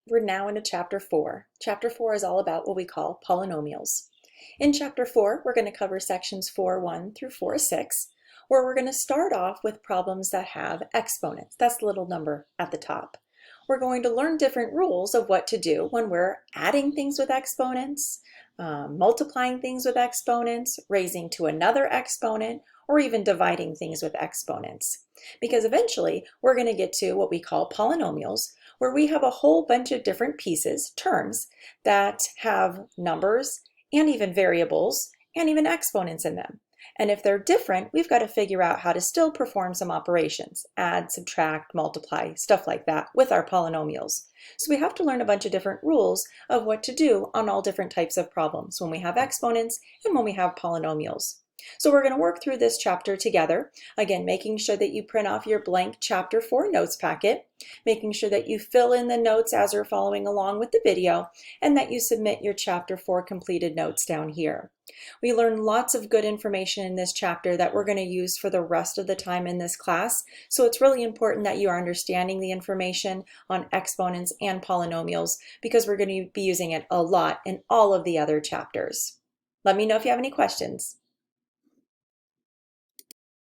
We're now into Chapter 4. Chapter 4 is all about what we call polynomials. In Chapter 4, we're going to cover sections 4.1 through 4.6, where we're going to start off with problems that have exponents. That's the little number at the top. We're going to learn different rules of what to do when we're adding things with exponents, multiplying things with exponents, raising to another exponent, or even dividing things with exponents. Because eventually, we're going to get to what we call polynomials, where we have a whole bunch of different pieces, terms, that have numbers and even variables and even exponents in them. And if they're different, we've got to figure out how to still perform some operations, add, subtract, multiply, stuff like that with our polynomials. So we have to learn a bunch of different rules of what to do on all different types of problems when we have exponents and when we have polynomials. So we're going to work through this chapter together, again making sure that you print off your blank Chapter 4 notes packet, making sure that you fill in the notes as you're following along with the video, and that you submit your Chapter 4 completed notes down here. We learn lots of good information in this chapter that we're going to use for the rest of the time in this class, so it's really important that you are understanding the information on exponents and polynomials because we're going to be using it a lot in all of the other chapters. Let me know if you have any questions.